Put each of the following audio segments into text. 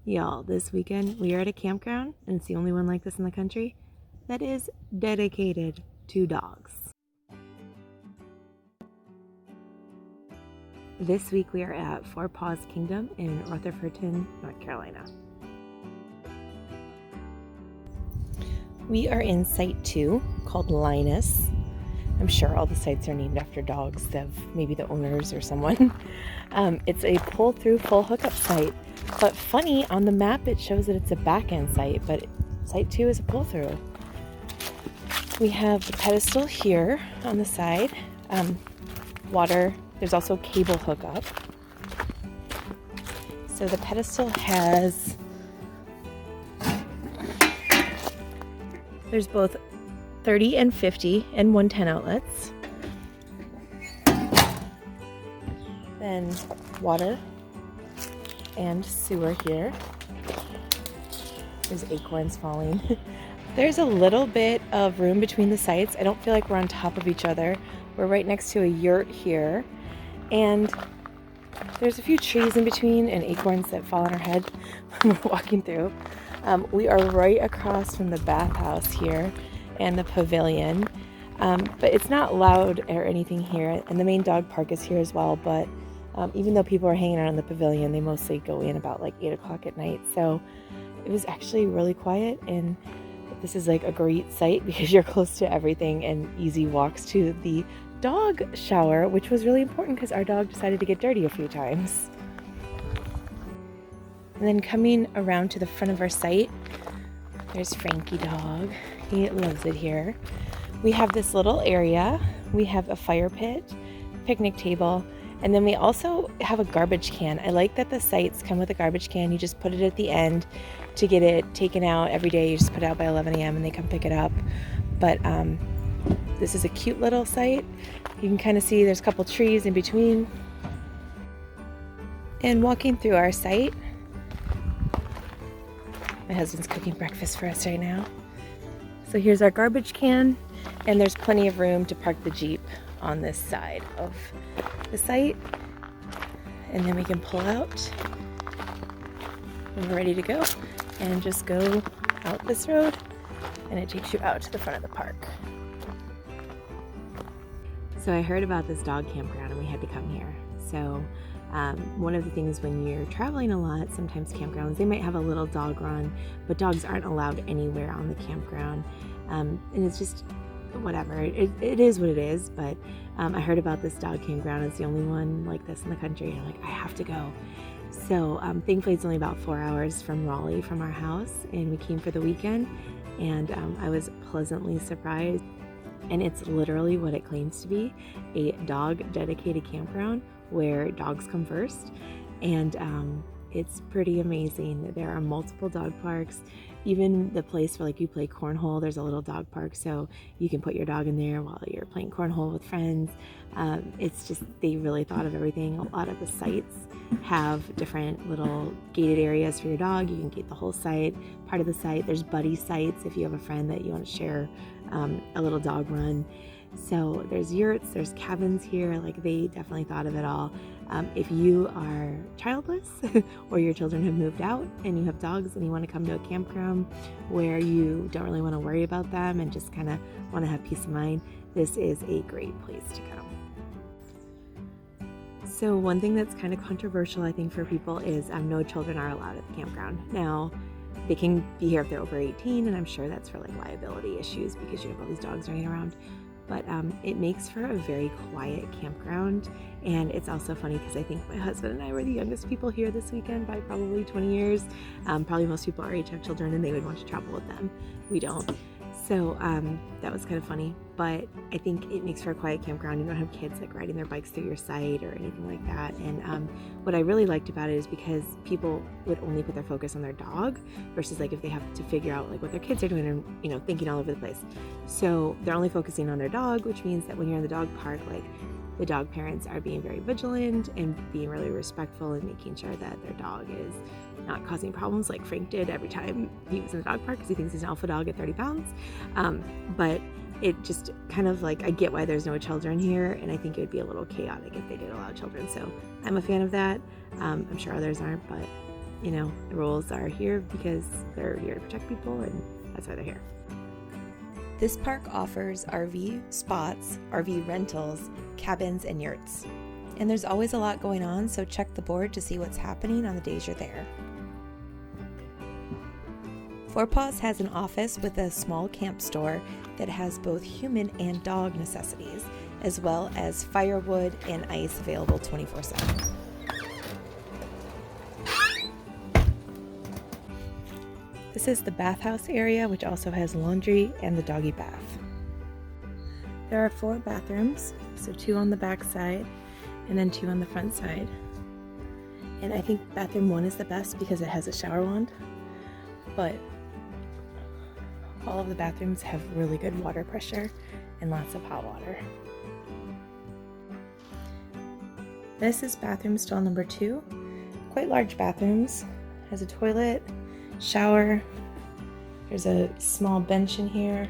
Y'all, this weekend we are at a campground, and it's the only one like this in the country that is dedicated to dogs. This week we are at Paws Kingdom in Rutherfordton, North Carolina. We are in Site 2 called Linus. I'm sure all the sites are named after dogs of maybe the owners or someone. It's a pull-through full hookup site, but funny, on the map it shows that it's a back-end site, but Site 2 is a pull-through. We have the pedestal here on the side, water. There's also cable hookup. So the pedestal has, there's both 30 and 50 and 110 outlets. Then water and sewer here. There's acorns falling. There's a little bit of room between the sites. I don't feel like we're on top of each other. We're right next to a yurt here, and there's a few trees in between and acorns that fall on our head when we're walking through. We are right across from the bathhouse here and the pavilion, but it's not loud or anything here, and the main dog park is here as well, but even though people are hanging out in the pavilion, they mostly go in about like 8 o'clock at night, so it was actually really quiet. And this is like a great site because you're close to everything and easy walks to the dog shower, which was really important because our dog decided to get dirty a few times. And then coming around to the front of our site, there's Frankie dog. He loves it here. We have this little area. We have a fire pit, picnic table, and then we also have a garbage can. I like that the sites come with a garbage can. You just put it at the end to get it taken out every day. You just put it out by 11 a.m. and they come pick it up. But this is a cute little site. You can kind of see there's a couple trees in between. And walking through our site, my husband's cooking breakfast for us right now. So here's our garbage can, and there's plenty of room to park the Jeep on this side of the site. And then we can pull out when we're ready to go and just go out this road, and it takes you out to the front of the park. So I heard about this dog campground and we had to come here. So one of the things when you're traveling a lot, sometimes campgrounds, they might have a little dog run, but dogs aren't allowed anywhere on the campground. And it's just whatever. It is what it is, but I heard about this dog campground. It's the only one like this in the country. And I'm like, I have to go. So thankfully it's only about 4 hours from Raleigh from our house, and we came for the weekend, and I was pleasantly surprised. And it's literally what it claims to be, a dog dedicated campground where dogs come first. And it's pretty amazing. There are multiple dog parks. Even the place where like you play cornhole, there's a little dog park, so you can put your dog in there while you're playing cornhole with friends. It's just, they really thought of everything. A lot of the sites have different little gated areas for your dog. You can gate the whole site, part of the site. There's buddy sites if you have a friend that you want to share a little dog run. So there's yurts, there's cabins here. Like, they definitely thought of it all. If you are childless or your children have moved out and you have dogs and you want to come to a campground where you don't really want to worry about them and just kind of want to have peace of mind, this is a great place to come. So one thing that's kind of controversial, I think, for people is no children are allowed at the campground. Now, they can be here if they're over 18, and I'm sure that's for like liability issues because you have all these dogs running around. But it makes for a very quiet campground. And it's also funny because I think my husband and I were the youngest people here this weekend by probably 20 years. Probably most people our age have children and they would want to travel with them. We don't. So that was kind of funny, but I think it makes for a quiet campground. You don't have kids like riding their bikes through your site or anything like that. And what I really liked about it is because people would only put their focus on their dog versus like if they have to figure out like what their kids are doing and, you know, thinking all over the place. So they're only focusing on their dog, which means that when you're in the dog park, like the dog parents are being very vigilant and being really respectful and making sure that their dog is not causing problems like Frank did every time he was in the dog park because he thinks he's an alpha dog at 30 pounds. But it just kind of like, I get why there's no children here, and I think it would be a little chaotic if they did allow children. So I'm a fan of that. I'm sure others aren't, but you know, the rules are here because they're here to protect people, and that's why they're here. This park offers RV spots, RV rentals, cabins, and yurts. And there's always a lot going on, so check the board to see what's happening on the days you're there. Paws has an office with a small camp store that has both human and dog necessities, as well as firewood and ice available 24/7. This is the bathhouse area, which also has laundry and the doggy bath. There are 4 bathrooms, so 2 on the back side and then 2 on the front side. And I think bathroom 1 is the best because it has a shower wand, but all of the bathrooms have really good water pressure and lots of hot water. This is bathroom stall number 2. Quite large bathrooms. Has a toilet, shower, there's a small bench in here,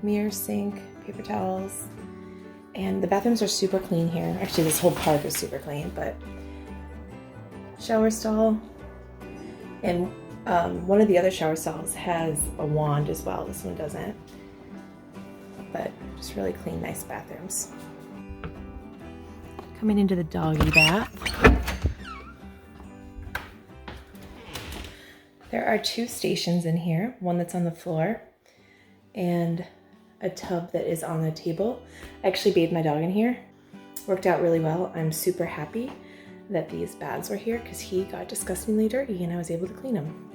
mirror, sink, paper towels, and the bathrooms are super clean here. Actually, this whole park is super clean, but shower stall, and one of the other shower stalls has a wand as well. This one doesn't, but just really clean, nice bathrooms. Coming into the doggy bath. There are 2 stations in here, one that's on the floor and a tub that is on the table. I actually bathed my dog in here. Worked out really well. I'm super happy that these baths were here because he got disgustingly dirty and I was able to clean him.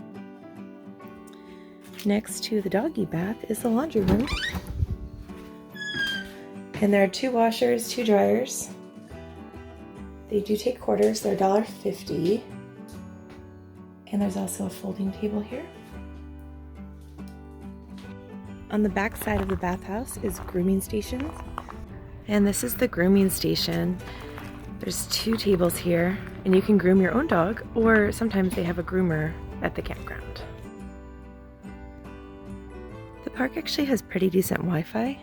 Next to the doggy bath is the laundry room. And there are 2 washers, 2 dryers. They do take quarters, they're $1.50. And there's also a folding table here. On the back side of the bathhouse is grooming stations. And this is the grooming station. There's 2 tables here, and you can groom your own dog, or sometimes they have a groomer at the campground. The park actually has pretty decent Wi-Fi.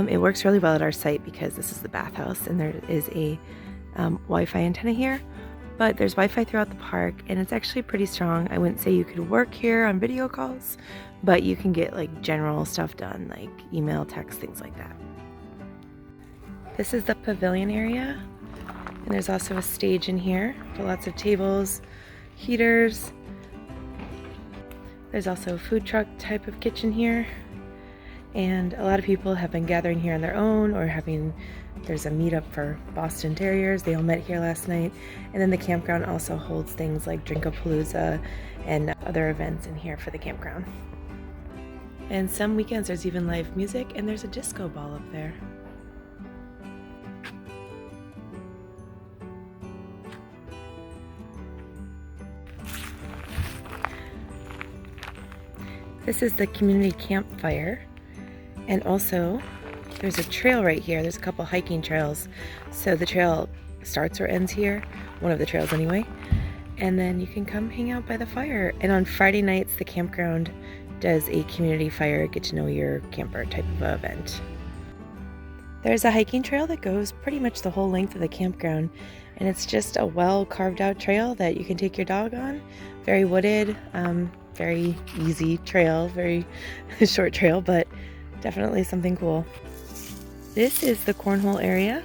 It works really well at our site because this is the bathhouse and there is a Wi-Fi antenna here. But there's Wi-Fi throughout the park, and it's actually pretty strong. I wouldn't say you could work here on video calls, but you can get like general stuff done, like email, text, things like that. This is the pavilion area, and there's also a stage in here for lots of tables, heaters. There's also a food truck type of kitchen here, and a lot of people have been gathering here on their own or there's a meetup for Boston Terriers. They all met here last night. And then the campground also holds things like Drinkapalooza and other events in here for the campground. And some weekends there's even live music, and there's a disco ball up there. This is the community campfire, and also there's a trail right here. There's a couple hiking trails. So the trail starts or ends here, one of the trails anyway. And then you can come hang out by the fire. And on Friday nights, the campground does a community fire, get to know your camper type of event. There's a hiking trail that goes pretty much the whole length of the campground. And it's just a well carved out trail that you can take your dog on. Very wooded, very easy trail, very short trail, but definitely something cool. This is the cornhole area.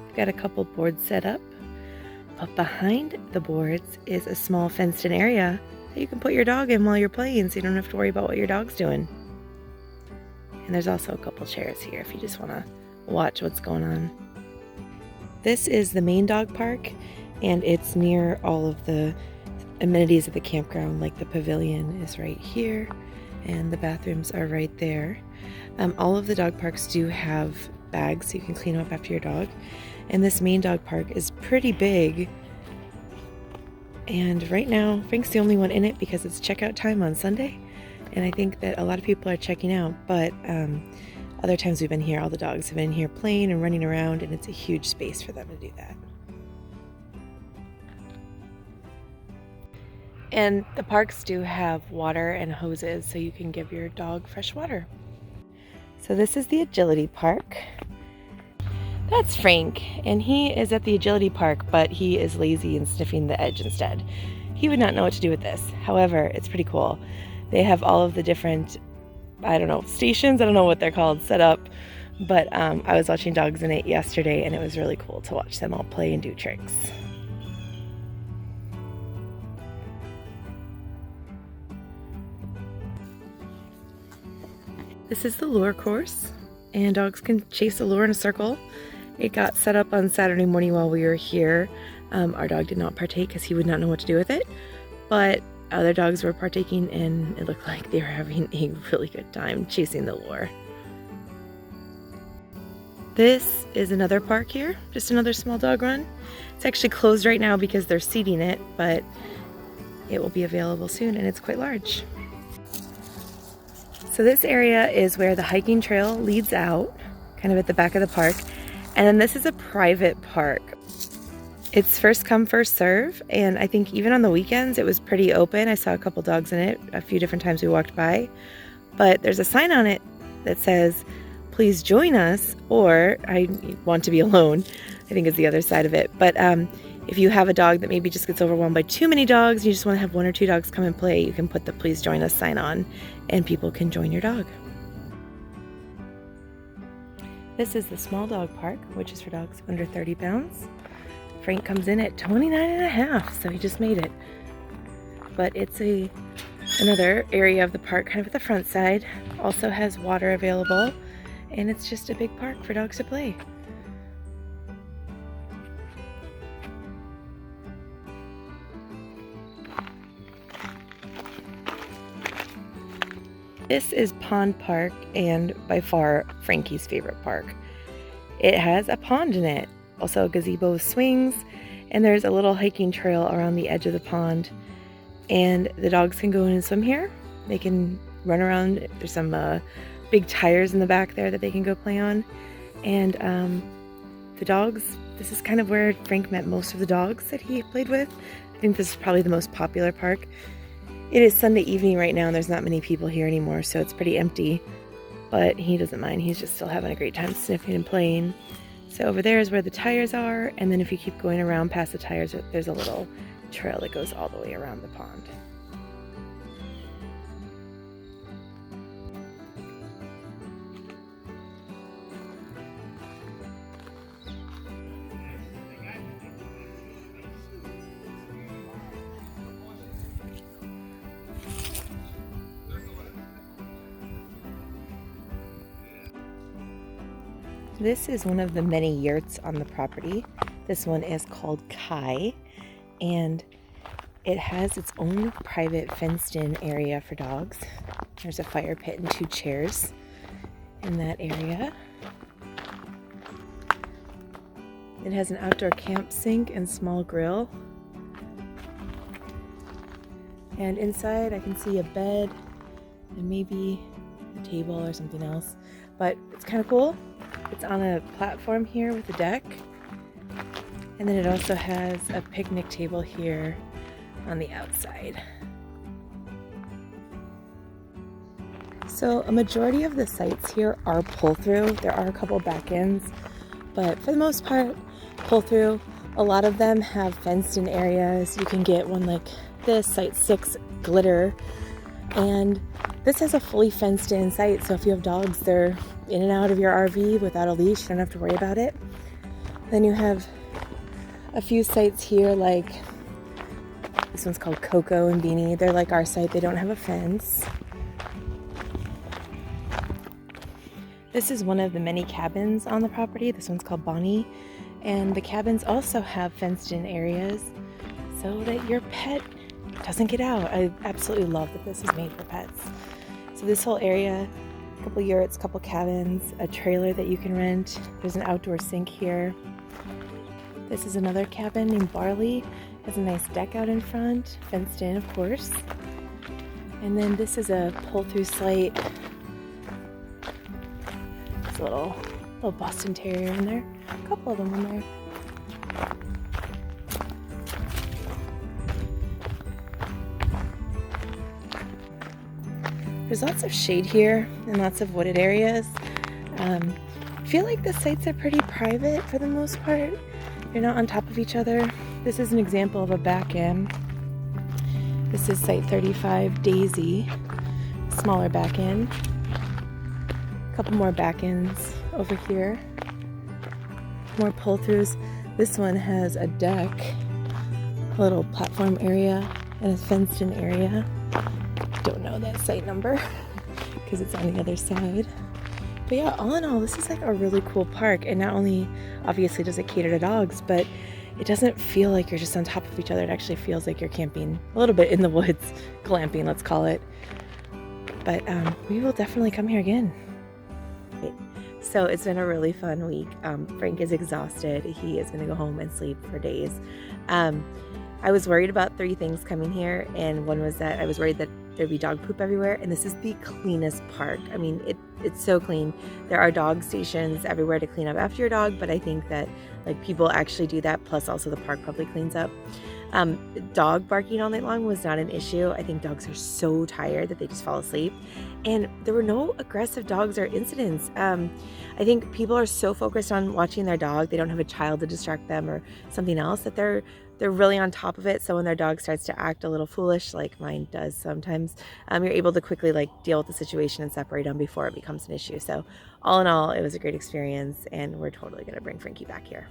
We've got a couple boards set up, but behind the boards is a small fenced in area that you can put your dog in while you're playing, so you don't have to worry about what your dog's doing. And there's also a couple chairs here if you just want to watch what's going on. This is the main dog park, and it's near all of the amenities of the campground, like the pavilion is right here, and the bathrooms are right there. All of the dog parks do have bags so you can clean up after your dog. And this main dog park is pretty big. And right now, Frank's the only one in it because it's checkout time on Sunday. And I think that a lot of people are checking out, but other times we've been here, all the dogs have been here playing and running around, and it's a huge space for them to do that. And the parks do have water and hoses so you can give your dog fresh water. So this is the agility park. That's Frank, and he is at the agility park, but he is lazy and sniffing the edge instead. He would not know what to do with this. However, it's pretty cool. They have all of the different, I don't know, stations, I don't know what they're called, set up. But I was watching dogs in it yesterday, and it was really cool to watch them all play and do tricks. This is the lure course, and dogs can chase the lure in a circle. It got set up on Saturday morning while we were here. Our dog did not partake because he would not know what to do with it, but other dogs were partaking, and it looked like they were having a really good time chasing the lure. This is another park here, just another small dog run. It's actually closed right now because they're seeding it, but it will be available soon, and it's quite large. So this area is where the hiking trail leads out, kind of at the back of the park. And then this is a private park. It's first come, first serve. And I think even on the weekends, it was pretty open. I saw a couple dogs in it a few different times we walked by. But there's a sign on it that says, please join us, or I want to be alone, I think is the other side of it. But if you have a dog that maybe just gets overwhelmed by too many dogs, you just want to have one or two dogs come and play, you can put the please join us sign on, and people can join your dog. This is the small dog park, which is for dogs under 30 pounds. Frank comes in at 29.5, so he just made it. But it's another area of the park, kind of at the front side. Also has water available, and it's just a big park for dogs to play. This is Pond Park, and by far Frankie's favorite park. It has a pond in it, also a gazebo with swings, and there's a little hiking trail around the edge of the pond. And the dogs can go in and swim here. They can run around. There's some big tires in the back there that they can go play on. And the dogs, this is kind of where Frank met most of the dogs that he played with. I think this is probably the most popular park. It is Sunday evening right now, and there's not many people here anymore, so it's pretty empty. But he doesn't mind. He's just still having a great time sniffing and playing. So over there is where the tires are, and then if you keep going around past the tires, there's a little trail that goes all the way around the pond. This is one of the many yurts on the property. This one is called Kai, and it has its own private fenced-in area for dogs. There's a fire pit and 2 chairs in that area. It has an outdoor camp sink and small grill. And inside I can see a bed and maybe a table or something else, but it's kind of cool. It's on a platform here with a deck, and then it also has a picnic table here on the outside. So a majority of the sites here are pull-through. There are a couple back-ends, but for the most part, pull-through. A lot of them have fenced-in areas. You can get one like this, Site 6 Glitter, and this has a fully fenced-in site, so if you have dogs, they're in and out of your RV without a leash. You don't have to worry about it. Then you have a few sites here, like this one's called Coco and Beanie. They're like our site. They don't have a fence. This is one of the many cabins on the property. This one's called Bonnie. And the cabins also have fenced-in areas so that your pet doesn't get out. I absolutely love that this is made for pets. So this whole area, a couple yurts, a couple cabins, a trailer that you can rent. There's an outdoor sink here. This is another cabin named Barley. Has a nice deck out in front, fenced in, of course. And then this is a pull-through site. There's a little Boston Terrier in there. A couple of them in there. There's lots of shade here and lots of wooded areas. feel like the sites are pretty private for the most part. You're not on top of each other. This is an example of a back end. This is site 35 Daisy, smaller back end. A couple more back ends over here. More pull-throughs. This one has a deck, a little platform area, and a fenced-in area. Don't know that site number because it's on the other side. But yeah, all in all, this is like a really cool park. And not only, obviously, does it cater to dogs, but it doesn't feel like you're just on top of each other. It actually feels like you're camping a little bit in the woods, glamping, let's call it. But we will definitely come here again. So it's been a really fun week. Frank is exhausted. He is going to go home and sleep for days. I was worried about 3 things coming here, and one was that I was worried that there'd be dog poop everywhere, and this is the cleanest park. I mean, it's so clean. There are dog stations everywhere to clean up after your dog, but I think that like people actually do that, plus also the park probably cleans up. Dog barking all night long was not an issue. I think dogs are so tired that they just fall asleep, and there were no aggressive dogs or incidents. I think people are so focused on watching their dog, they don't have a child to distract them or something else, that they're really on top of it. So when their dog starts to act a little foolish, like mine does sometimes, you're able to quickly like deal with the situation and separate them before it becomes an issue. So all in all, it was a great experience, and we're totally going to bring Frankie back here.